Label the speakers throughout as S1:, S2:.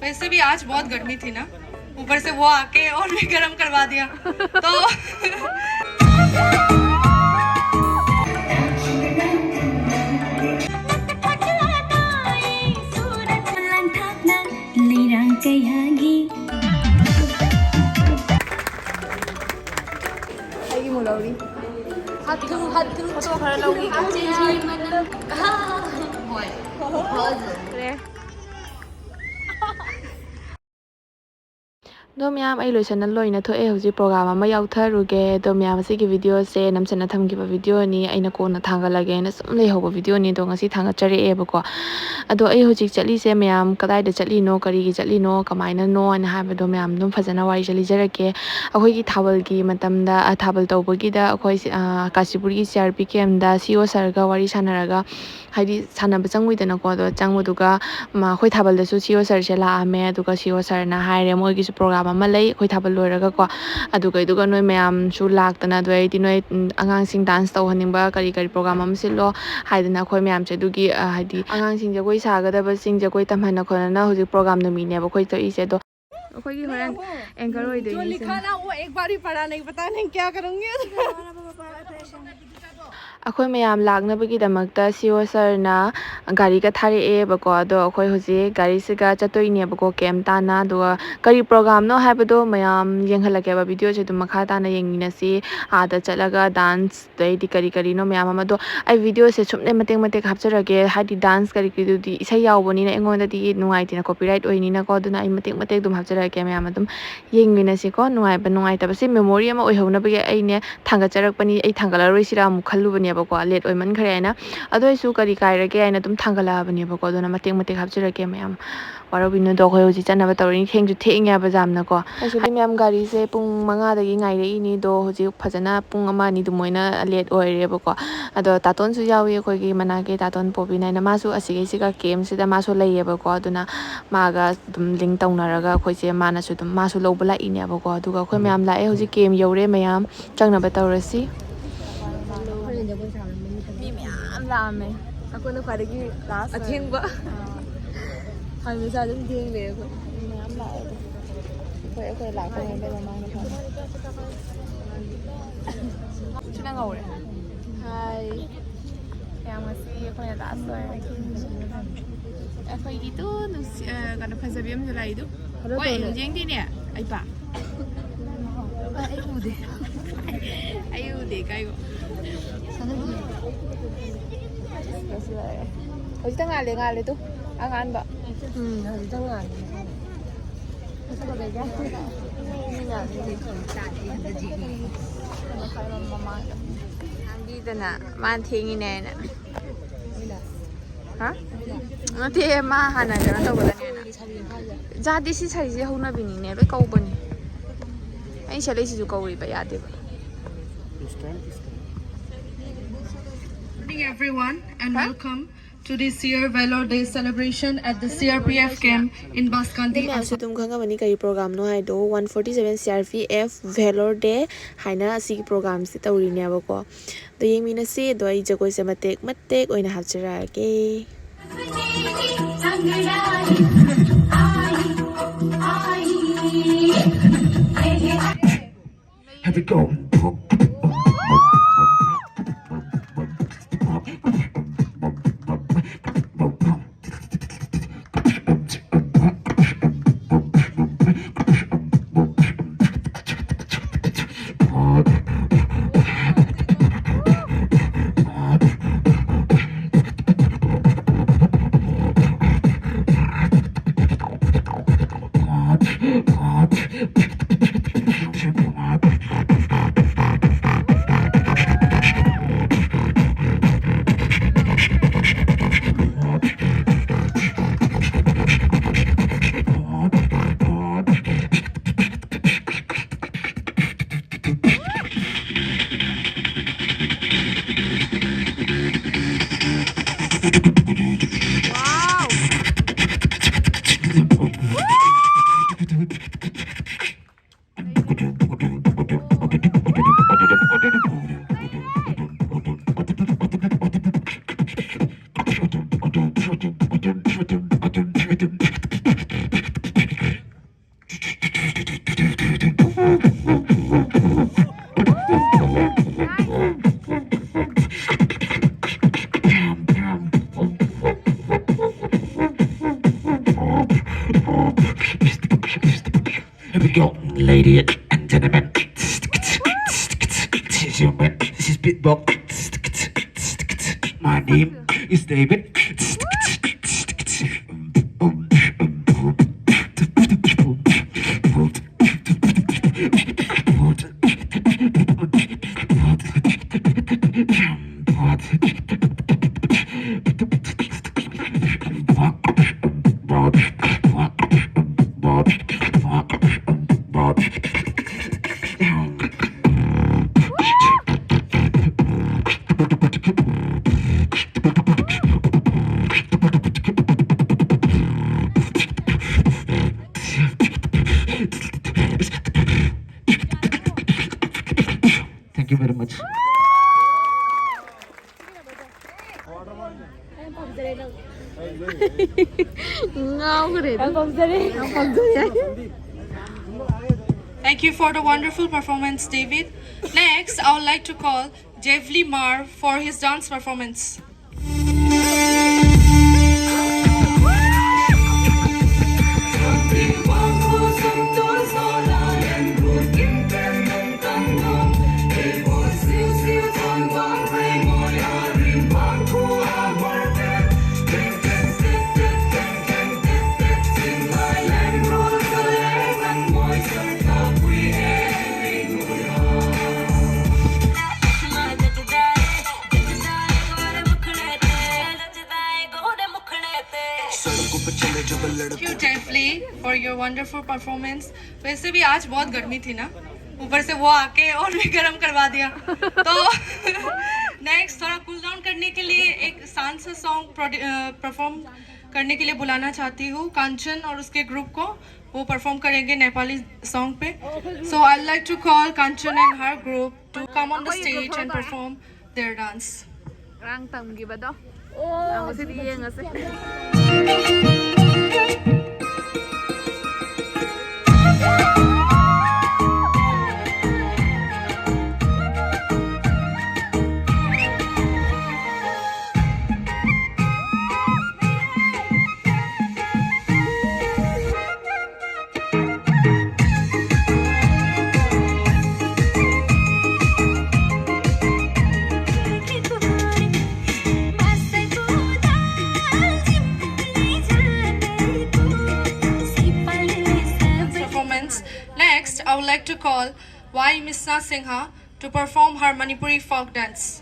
S1: वैसे भी आज बहुत गर्मी थी ना, ऊपर से वो आके और भी गर्म करवा दिया तो
S2: Do miyam ai loisana loina thoe hauji program ama yautharuge do miyam asigi video se namsana thamgiba video ni aina kona thangalage na sum lehoba video ni do ngasi thangachare ebako ado ai hojik chali se miyam kadai da chali no kari gi chali no kamaina no ana haba do miyam dum phajana wari chali jarake akhoi gi thawal gi matamda thawal tawbagi da akhoi kasipur gi CRP camp da CO sir ga wari sanaraga haidi sanaba changmuidana ko do changmuduga ma khoi thawal da su CO sir se la ame aduga CO sir na haire moi gi program ama lei khoi thawal loiraga ko aduga iduga noi mayam su laktana do ai di noi angang sing dance taw haningba kari kari program am silo haidana khoi mayam se dugi haidi angang sing jagoi sagadaba sing jagoi tamhana khona hojik program no mi ne ba khoi to ise do khoi gi horan anchor hoi de ni
S1: लिखा ना वो एक बार ही पढ़ा नहीं पता नहीं क्या करूंगी
S2: अखोई मैम लाक्नबगीदमक्ता सीओ सरना गाड़ी का थारेबको अदो अखोई हुजी गाड़ी सेगा चतोइनेबको केम ताना दो करी प्रोग्राम नो हाबदो मैम येंहलकेबा वीडियो से तुम मखा ताना येंगिनसी आदा चलगा डांस दैदि करी करी नो मैम अमदो आई वीडियो से सुमने मतेंग मतेंग हापचरगे हादि डांस करी करी दुदि इसा यावबनिना एंगोंददि नुंगाइतिना कॉपीराइट ओइनिना को दुना आई मतेंग मतेंग दुम हापचरगे मैम अदुम येंगिनसी को नुंगाइबा नुंगाइतबसे मेमोरी अमा ओइहौनबगे आइने थांगाचरकपनि आई थांगालारोइसिरा अमु खल्लुबनेबको लेट ओइमन खरे आइना अदोइसु करी काइरगे आइना दुम थांगालाबनेबको अदुना मतेंग मतेंग हापचरगे मैम वारबिनु दो खoi होजि चनबा तौरिन खेंजु थेंग याबा जामना को एक्चुअली मैम गाड़ी से पुंग 5 दगी ngairei do hoji phajana pung ama ni dumoina let oirebako ado taton su yawi khoi gi manage taton pobina na masu asige siga kem sida masu layebako aduna maga dum link taunaraga khoi se mana su dum masu lobula inebako aduga khoi ma'am लाए होजि केम you're ma'am चंगनबा तौरसी
S1: me ma'am Lame अकोना खादगी last अथेंगबा hi मेसा दum theng le ko ma'am लाए khoi lakpa ngai ba ma na chuna ngore hai yang masih khoi last oi khoi gitu kana phajabiyam jala idu oi jeng di ne ai pa ai ude kai go hoji ta ngale tu angan ba hoji ta ngale dana man thingi ne na ha ate ma hana jana to bala ne na ja disi sari je hona bini ne loi kau bani ai shalai si ju kauri ba ya de ba Good evening everyone and welcome to this year Valor Day celebration at the CRPF camp in Baskanti. Masu tum khanga bani kai program no hai do 147 CRPF Valor Day haina asi program se tawri ne ba ko do yemina se do ai jagoi se matek oina hapchara ke
S3: Have it go. Here we go, ladies and gentlemen. This is your man. This is Beatbox. My name is David. Thank you very much.
S1: Thank you for the wonderful performance, David. Next, I would like to call Jevli Mar for his dance performance. Thank you, Jeffrey, for your wonderful performance. वैसे भी आज बहुत गर्मी थी ना, ऊपर से वो आके और भी गर्म करवा दिया. तो नेक्स्ट थोड़ा कूल डाउन करने के लिए एक शांत सा सॉन्ग परफॉर्म करने के लिए बुलाना चाहती हूँ कांचन और उसके ग्रुप को. वो परफॉर्म करेंगे नेपाली सॉन्ग पे. So I'd like to call Kanchan and her group to come on the stage and perform their dance. Next, I would like to call Y. Misna Singha to perform her Manipuri folk dance.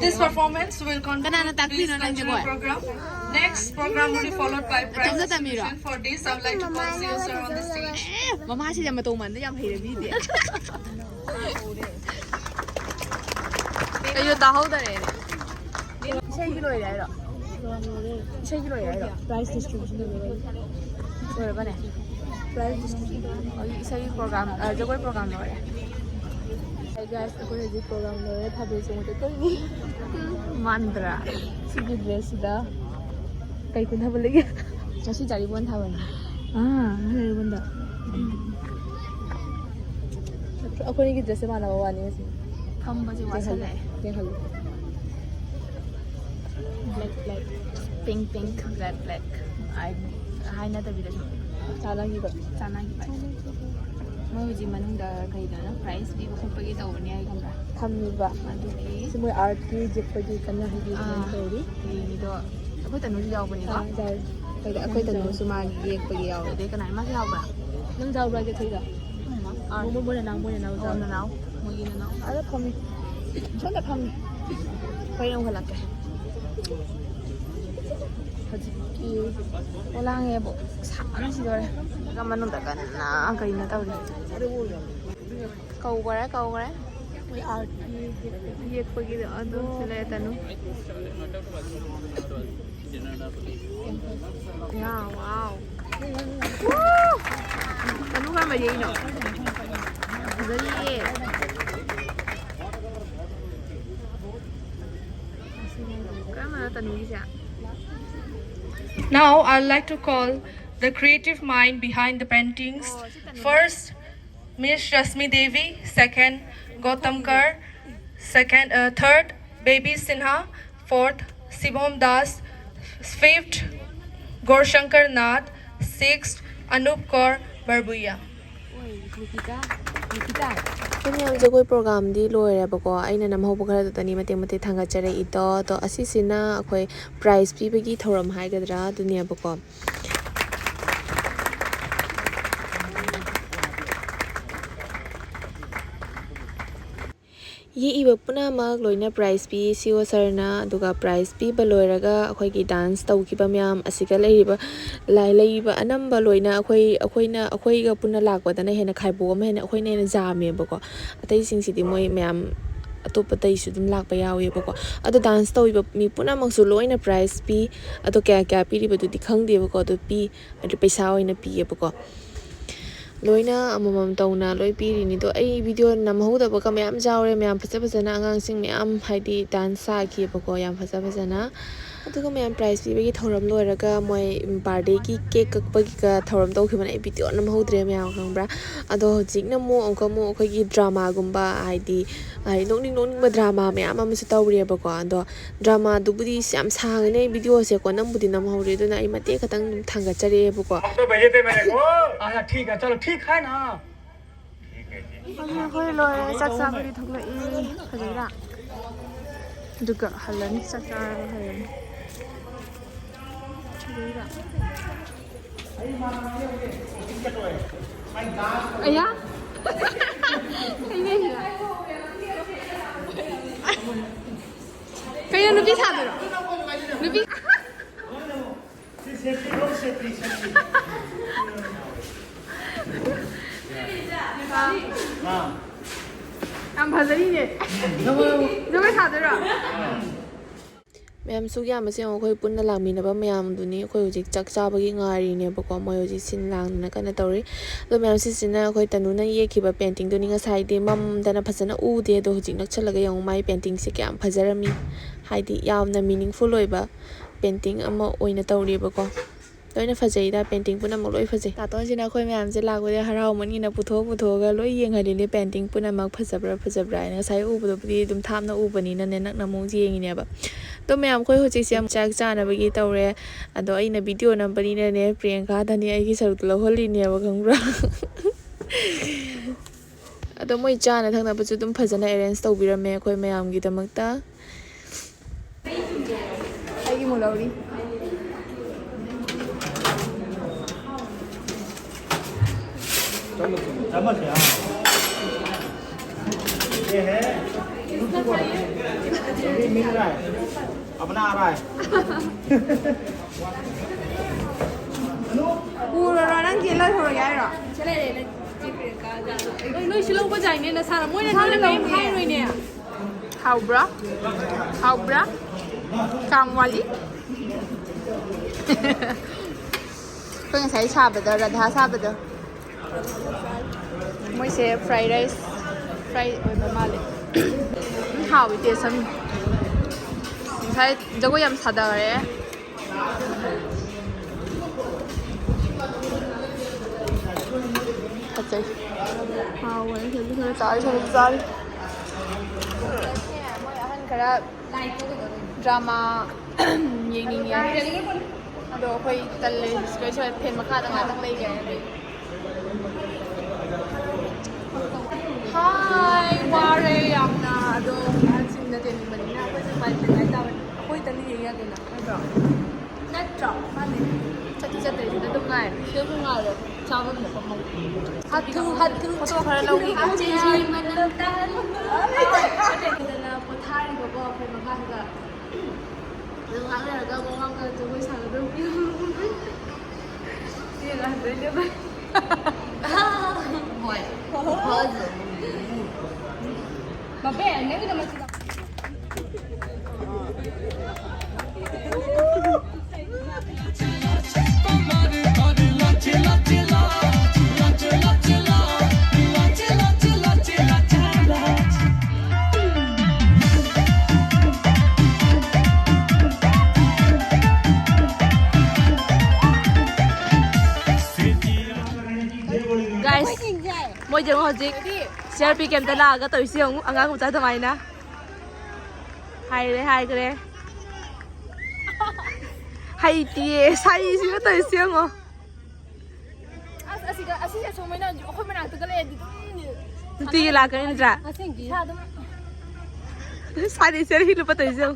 S1: This performance will continue this cultural program. Next program will be followed by prize distribution. For this, I would like to call CEO sir on the stage.
S2: Mama sẽ làm tù mình nó làm gì được video. 이거 나 하우다래. 세기로 해야 돼. 세기로 해야 돼. Prize distribution. 왜 그래? Prize distribution. 이 세기 프로그램, 저거 프로그램 뭐야? Hey guys, aku lagi program lo habis semua tu ni. Mantra. Segi dress dah. Kai kun thab lagi. Kasi jari pun thab ni. Hari pun dah. Aku ni dress mana bawa ni sih? Kamu baju wasa le. Yang halu. Black. Pink, black. I na tapi dah. Cana gitu. ꯃꯣꯏ ꯍꯧꯖꯤꯛ ꯃꯅꯨꯡꯗ ꯀꯩꯗꯅ prize ꯄꯤꯕ ꯈꯣꯠꯄꯒꯤ ꯇꯧꯕꯅꯤ ꯍꯥꯏ ꯈꯪꯕ꯭ꯔꯥ
S1: ꯊꯝꯃꯤꯕ
S2: ꯑꯗꯨꯒꯤ
S1: ꯃꯣꯏ ꯑꯥꯔꯠꯀꯤ ꯖꯤꯞꯄꯒꯤ ꯀꯟꯅ ꯍꯥꯏꯕꯤ ꯇꯧꯔꯤ
S2: ꯍꯌꯦꯡꯒꯤꯗꯣ ꯑꯩꯈꯣꯏ ꯇꯅꯨꯁꯨ ꯌꯥꯎꯕꯅꯤꯀꯣ
S1: ꯑꯩꯈꯣꯏ ꯇꯅꯨꯁꯨ ꯃꯥꯒꯤ ꯌꯦꯛꯄꯒꯤ ꯌꯥꯎꯋꯦ
S2: ꯑꯗꯩ ꯀꯅꯥ ꯃꯥꯁꯨ ꯌꯥꯎꯕ꯭ꯔꯥ
S1: ꯅꯪ ꯌꯥꯎꯕ꯭ꯔꯥ ꯊꯣꯏꯗ ꯃꯣꯏ ꯅꯅꯥꯎ
S2: ꯅꯅꯥꯎ ꯃꯣꯏꯒꯤ ꯅꯅꯥꯎ
S1: ꯑꯗ ꯐꯝꯃꯤ ꯁꯣꯝꯗ ꯐꯝꯃꯤ
S2: ꯍꯣꯔꯦꯟ ꯑꯃꯨꯛ
S1: ꯍꯧꯖꯤꯛꯀꯤ
S2: ꯂꯥꯡꯉꯦꯕꯣ ꯁꯥꯅ ꯁꯤꯗꯣꯔꯦ ꯑꯗꯨꯒ ꯃꯅꯨꯡꯗ ꯀꯟꯅ ꯀꯩꯅꯣ ꯇꯧꯔꯤ ꯀꯧꯈ꯭ꯔꯦ
S1: ꯃꯣꯏ ꯑꯥꯔꯠꯀꯤ
S2: ꯌꯦꯛꯄꯒꯤꯗꯣ ꯑꯗꯨꯝ ꯁꯤꯜꯂꯛꯑꯦ ꯇꯅꯨ ꯋꯥꯎ ꯇꯅꯨ ꯀꯔꯝꯕ ꯌꯦꯛꯏꯅꯣ ꯐꯖꯔꯤꯌꯦ ꯀꯔꯝꯕꯅꯣ ꯇꯅꯨꯒꯤꯁꯦ
S1: Now I'd like to call the creative mind behind the paintings. First, Miss Rasmi Devi. Second, Gautam Kar. Third, Baby Sinha. Fourth, Shivam Das. Fifth, Gorshankar Nath. Sixth, Anup Kaur Barbuya.
S2: ꯃꯌꯥꯝ ꯖꯒꯣꯏ ꯄ꯭ꯔꯣꯒꯥꯝꯗꯤ ꯂꯣꯏꯔꯦꯕꯀꯣ ꯑꯩꯅ ꯅꯝꯍꯧꯕ ꯈꯔꯗꯨꯗꯅꯤ ꯃꯇꯦꯛ ꯃꯇꯦꯛ ꯊꯥꯡꯒꯠꯆꯔꯛꯏꯗꯣ ꯑꯗꯣ ꯑꯁꯤꯁꯤꯅ ꯑꯩꯈꯣꯏ prize ꯄꯤꯕꯒꯤ ꯊꯧꯔꯝ ꯍꯥꯏꯒꯗ꯭ꯔꯥ ꯑꯗꯨꯅꯦꯕꯀꯣ ꯌꯦꯛꯏꯕ ꯄꯨꯝꯅꯃꯛ ꯂꯣꯏꯅ ꯄ꯭ꯔꯥꯏꯖ ꯄꯤ ꯁꯤꯑꯣ ꯁꯔꯅ ꯑꯗꯨꯒ ꯄ꯭ꯔꯥꯏꯖ ꯄꯤꯕ ꯂꯣꯏꯔꯒ ꯑꯩꯈꯣꯏꯒꯤ ꯗꯥꯟꯁ ꯇꯧꯈꯤꯕ ꯃꯌꯥꯝ ꯑꯁꯤꯒ ꯂꯩꯔꯤꯕ ꯑꯅꯝꯕ ꯂꯣꯏꯅ ꯑꯩꯈꯣꯏꯒ ꯄꯨꯟꯅ ꯂꯥꯛꯄꯗꯅ ꯍꯦꯟꯅ ꯈꯥꯏꯕꯣꯛ ꯑꯃ ꯑꯩꯈꯣꯏꯅ ꯍꯦꯟꯅ ꯖꯥꯝꯃꯦꯕꯀꯣ ꯑꯇꯩꯁꯤꯡꯁꯤꯗꯤ ꯃꯣꯏ ꯃꯌꯥꯝ ꯑꯇꯣꯞꯄꯇꯩꯁꯨ ꯑꯗꯨꯝ ꯂꯥꯛꯄ ꯌꯥꯎꯋꯦꯕꯀꯣ ꯑꯗꯣ ꯗꯥꯟꯁ ꯇꯧꯔꯤꯕ ꯃꯤ ꯄꯨꯝꯅꯃꯛꯁꯨ ꯂꯣꯏꯅ ꯄ꯭ꯔꯥꯏꯖ ꯄꯤ ꯑꯗꯣ ꯀꯌꯥ ꯄꯤꯔꯤꯕꯗꯨꯗꯤ ꯈꯪꯗꯦꯕꯀꯣ ꯑꯗꯣ ꯄꯤ ꯍꯥꯏꯗꯤ ꯄꯩꯁꯥ ꯑꯣꯏꯅ ꯄꯤꯌꯦꯕꯀꯣ ꯂꯣꯏꯅ ꯑꯃꯃꯝ ꯇꯧꯅ ꯂꯣꯏ ꯄꯤꯔꯤꯅꯤꯗꯣ ꯑꯩ ꯚꯤꯗꯤꯑꯣ ꯅꯝꯍꯧꯗꯕꯒ ꯃꯌꯥꯝ ꯌꯥꯎꯔꯦ ꯃꯌꯥꯝ ꯐꯖꯅ ꯑꯉꯥꯡꯁꯤꯡ ꯃꯌꯥम ꯍꯥꯏꯗꯤ ꯗꯥꯟꯁ ꯁꯥꯈꯤꯑꯕꯀꯣ ꯌꯥꯝ ꯐꯖꯅ ꯑꯗꯨꯒ ꯃꯌꯥꯝ ꯄ꯭ꯔꯥꯏꯖ ꯄꯤꯕꯒꯤ ꯊꯧꯔꯝ ꯂꯣꯏꯔꯒ ꯃꯣꯏ ꯕꯥꯔꯗꯦꯒꯤ ꯀꯦꯛ ꯀꯛꯄꯒꯤꯒ ꯊꯧꯔꯝ ꯇꯧꯈꯤꯕꯅꯦ ꯑꯩ ꯚꯤꯗꯤꯑꯣ ꯅꯝꯍꯧꯗ꯭ꯔꯦ ꯃꯌꯥꯝ ꯈꯪꯕ꯭ꯔꯥ ꯑꯗꯣ ꯍꯧꯖꯤꯛꯅ ꯑꯃꯨꯛ ꯑꯩꯈꯣꯏꯒꯤ ꯗ꯭ꯔꯃꯥꯒꯨꯝꯕ ꯍꯥꯏꯗꯤ ꯅꯣꯛꯅꯤꯡꯕ ꯗ꯭ꯔꯃꯥ ꯃꯌꯥꯝ ꯑꯃꯁꯨ ꯇꯧꯔꯤꯑꯕꯀꯣ ꯑꯗꯣ ꯗ꯭ꯔꯃꯥꯗꯨꯕꯨꯗꯤ ꯌꯥꯝ ꯁꯥꯡꯉꯤꯅꯦ ꯑꯩ ꯚꯤꯗꯤꯑꯣꯁꯦꯀꯣ ꯅꯪꯕꯨꯗꯤ ꯅꯝꯍꯧꯔꯦ ꯑꯗꯨꯅ ꯑꯩ ꯃꯇꯦꯛ ꯈꯛꯇꯪ ꯑꯗꯨꯝ ꯊꯥꯡꯒꯠꯆꯔꯛꯑꯦꯕꯀꯣ ꯑꯩꯈꯣꯏ ꯂꯣꯏꯔꯦ ꯆꯥꯛ ꯆꯥꯕꯒꯤ ꯊꯣꯛꯂꯛꯏ ꯐꯖꯩꯔꯥ ꯑꯗꯨꯒ ꯍꯜꯂꯅꯤ ꯆꯥꯛ ꯆꯥꯔꯒ ꯍꯜꯂꯅꯤ ꯐꯖꯩꯔꯥ ꯑꯌꯥ ꯀꯩꯅꯣ ꯅꯨꯄꯤ ꯁꯥꯗꯣꯏꯔꯣ ꯅꯨꯄꯤ ꯌꯥꯝ ꯐꯖꯔꯤꯅꯦ ꯖꯒꯣꯏ ꯁꯥꯗꯣꯏꯔꯣ ꯃꯌꯥꯝꯁꯨ ꯌꯥꯝꯕꯁꯦ ꯌꯦꯡꯉꯣ ꯑꯩꯈꯣꯏ ꯄꯨꯟꯅ ꯂꯥꯛꯃꯤꯟꯅꯕ ꯃꯌꯥꯝꯗꯨꯅꯤ ꯑꯩꯈꯣꯏ ꯍꯧꯖꯤꯛ ꯆꯥꯛ ꯆꯥꯕꯒꯤ ꯉꯥꯏꯔꯤꯅꯦꯕꯀꯣ ꯃꯣꯏ ꯍꯧꯖꯤꯛ ꯁꯤꯟ ꯂꯥꯡꯗꯅ ꯀꯟꯅ ꯇꯧꯔꯤ ꯑꯗꯣ ꯃꯌꯥꯝꯁꯤꯁꯤꯅ ꯑꯩꯈꯣꯏ ꯇꯅꯨꯅ ꯌꯦꯛꯈꯤꯕ ꯄꯦꯟꯇꯤꯡꯗꯨꯅꯤ ꯉꯁꯥꯏꯗꯤ ꯃꯝꯗꯅ ꯐꯖꯅ ꯎꯗꯦ ꯑꯗꯣ ꯍꯧꯖꯤꯛ ꯅꯛꯁꯜꯂꯒ ꯌꯦꯡꯉꯣ ꯃꯥꯏ ꯄꯦꯟꯇꯤꯡꯁꯦ ꯀꯌꯥꯝ ꯐꯖꯔꯝꯃꯤ ꯍꯥꯏꯗꯤ ꯌꯥꯝꯅ ꯃꯤꯅꯤꯡꯐꯨꯜ ꯑꯣꯏꯕ ꯄꯦꯟꯇꯤꯡ ꯑꯃ ꯑꯣꯏꯅ ꯇꯧꯔꯤꯕꯀꯣ ꯂꯣꯏꯅ ꯐꯖꯩꯗ ꯄꯦꯟꯇꯤꯡ ꯄꯨꯝꯅꯃꯛ ꯂꯣꯏ ꯐꯖꯩ ꯇꯥꯇꯣꯟꯁꯤꯅ ꯑꯩꯈꯣꯏ ꯃꯌꯥꯝꯁꯦ ꯂꯥꯛꯄꯗ ꯍꯔꯥꯎꯃꯟꯒꯤꯅ ꯄꯨꯊꯣꯛꯑꯒ ꯂꯣꯏ ꯌꯦꯡꯍꯜꯂꯤꯅꯦ ꯄꯦꯟꯇꯤꯡ ꯄꯨꯝꯅꯃꯛ ꯐꯖꯕ꯭ꯔꯥ ꯍꯥꯏꯅ ꯉꯁꯥꯏ ꯎꯕꯗꯕꯨꯗꯤ ꯑꯗꯨꯝ ꯊꯥꯞꯅ ꯎꯕꯅꯤꯅꯅꯦ ꯅꯛꯅ ꯑꯃꯨꯛ ꯌꯦꯡꯉꯤꯅꯦꯕ ꯑꯗꯣ ꯃꯌꯥꯝ ꯑꯩꯈꯣꯏ ꯍꯧꯖꯤꯛꯁꯦ ꯌꯥꯝ ꯆꯥꯛ ꯆꯥꯅꯕꯒꯤ ꯇꯧꯔꯦ ꯑꯗꯣ ꯑꯩꯅ ꯚꯤꯗꯤꯑꯣ ꯅꯝꯕꯅꯤꯅꯅꯦ ꯄ꯭ꯔꯤꯌꯥꯡꯀꯥꯗꯅꯤ ꯑꯩꯒꯤ ꯁꯔꯨꯛꯇꯣ ꯂꯧꯍꯜꯂꯤꯅꯦꯕ ꯈꯪꯕ꯭ꯔꯥ ꯑꯗꯣ ꯃꯣꯏ ꯆꯥꯅ ꯊꯛꯅꯕꯁꯨ ꯑꯗꯨꯝ ꯐꯖꯅ ꯑꯦꯔꯦꯟꯖ ꯇꯧꯕꯤꯔꯝꯃꯦ ꯑꯩꯈꯣꯏ ꯃꯌꯥꯝꯒꯤꯗꯃꯛꯇ ꯑꯩꯒꯤ ꯃꯨꯛ ꯂꯧꯔꯤ
S4: चम्मच है हाँ ये है ये मिल रहा है अपना आ रहा है
S1: ꯎꯔꯣ ꯅꯪ ꯆꯦꯜꯂ ꯊꯧꯔꯒꯦ ꯍꯥꯏꯔꯣ ꯅꯣꯏ ꯁꯤꯂꯧꯕ ꯖꯥꯏꯅꯦ ꯅꯁꯥꯅ ꯃꯣꯏꯅ ꯀꯔꯤꯝ ꯍꯥꯏꯔꯣꯏꯅꯦ ꯍꯥꯎꯕ꯭ꯔꯥ ꯀꯥꯝ ꯋꯥꯂꯤ ꯑꯩꯈꯣꯏ ꯉꯁꯥꯏ ꯁꯥꯕꯗꯣ ꯔꯥꯙꯥ ꯁꯥꯕꯗꯣ ꯃꯣꯏꯁꯦ ꯐ꯭ꯔꯥꯏ ꯑꯣꯏꯕ ꯃꯥꯜꯂꯦ ꯍꯥꯎꯋꯤ ꯇꯦꯁ ꯑꯃ ꯉꯁꯥꯏ ꯖꯒꯣꯏ ꯌꯥꯝ ꯁꯥꯗꯔꯦ ꯐꯖꯩ ꯍꯥꯎꯋꯦ ꯈꯔ ꯆꯥꯔꯤ ꯃꯣꯏ ꯑꯍꯟ ꯈꯔ ꯗ꯭ꯔꯃꯥ ꯌꯦꯡꯅꯤꯡꯉꯦ ꯑꯗꯣ ꯑꯩꯈꯣꯏ ꯇꯜꯂꯦ ꯐꯦꯟ ꯃꯈꯥꯗ ꯉꯥꯛꯇꯪ ꯂꯩꯒꯦ Hi, ware yamna ado asin na din manina ko sa bike na tayo. Ako itali iya din na. Natro, mali. Sa tayo na dungai. Siya ko nga ro. Chawag mo pa mo. Hatu. Photo para lawgi ka. Cheji manantan. Ito na po thari ko ko ako maghaga. Yung nga ko nga to ko sa do. Iya lah dia ba. Hoy. Babe, never naman sila. Guys, mỗi giờ họ dịch CRP kèm tay là cái tuổi siêu anh cũng trái thoải mái nè hay đấy hay cái đấy hay tía say siêu tuổi siêu ngô tía là cái này ra sai đi xe đi lúc tuổi siêu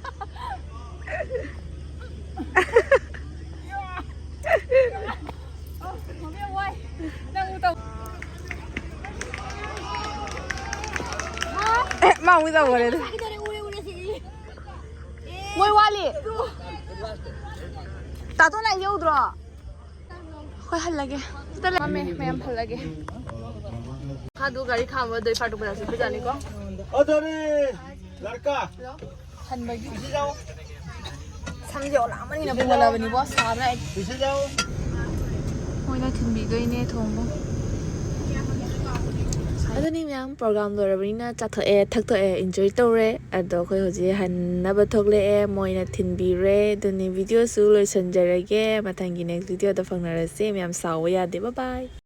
S1: mau đi đâu rồi ngồi qua đi ta tôi lại yêu rồi khơi hẳn lagi ta lại mẹ em hẳn lagi khá đủ gari khám vào đời phát được bây giờ bây giờ này có
S4: लड़का
S1: hẳn mấy
S4: पीछे जाओ
S1: tham dự lắm anh là bây giờ mình boss sao này
S4: पीछे जाओ
S1: ngồi là thìn bị gây nè thùng không
S2: ꯑꯗꯨꯅꯤ ꯃꯌꯥꯝ programme ꯂꯣꯏꯔꯕꯅꯤꯅ ꯆꯥꯊꯣꯛꯑꯦ ꯊꯛꯊꯣꯛꯑꯦ ꯏꯟꯖꯣꯏ ꯇꯧꯔꯦ ꯑꯗꯣ ꯑꯩꯈꯣꯏ ꯍꯧꯖꯤꯛ ꯍꯟꯅꯕ ꯊꯣꯛꯂꯛꯑꯦ ꯃꯣꯏꯅ ꯊꯤꯟꯕꯤꯔꯦ ꯑꯗꯨꯅꯤ ꯚꯤꯗꯤꯑꯣꯁꯨ ꯂꯣꯏꯁꯤꯟꯖꯔꯒꯦ ꯃꯊꯪꯒꯤ ꯅꯦꯛꯁ ꯚꯤꯗꯤꯑꯣꯗ ꯐꯪꯅꯔꯁꯦ ꯃꯌꯥꯝ ꯁꯥꯎꯕ ꯌꯥꯗꯦ ꯕꯥꯏ ꯕꯥꯏ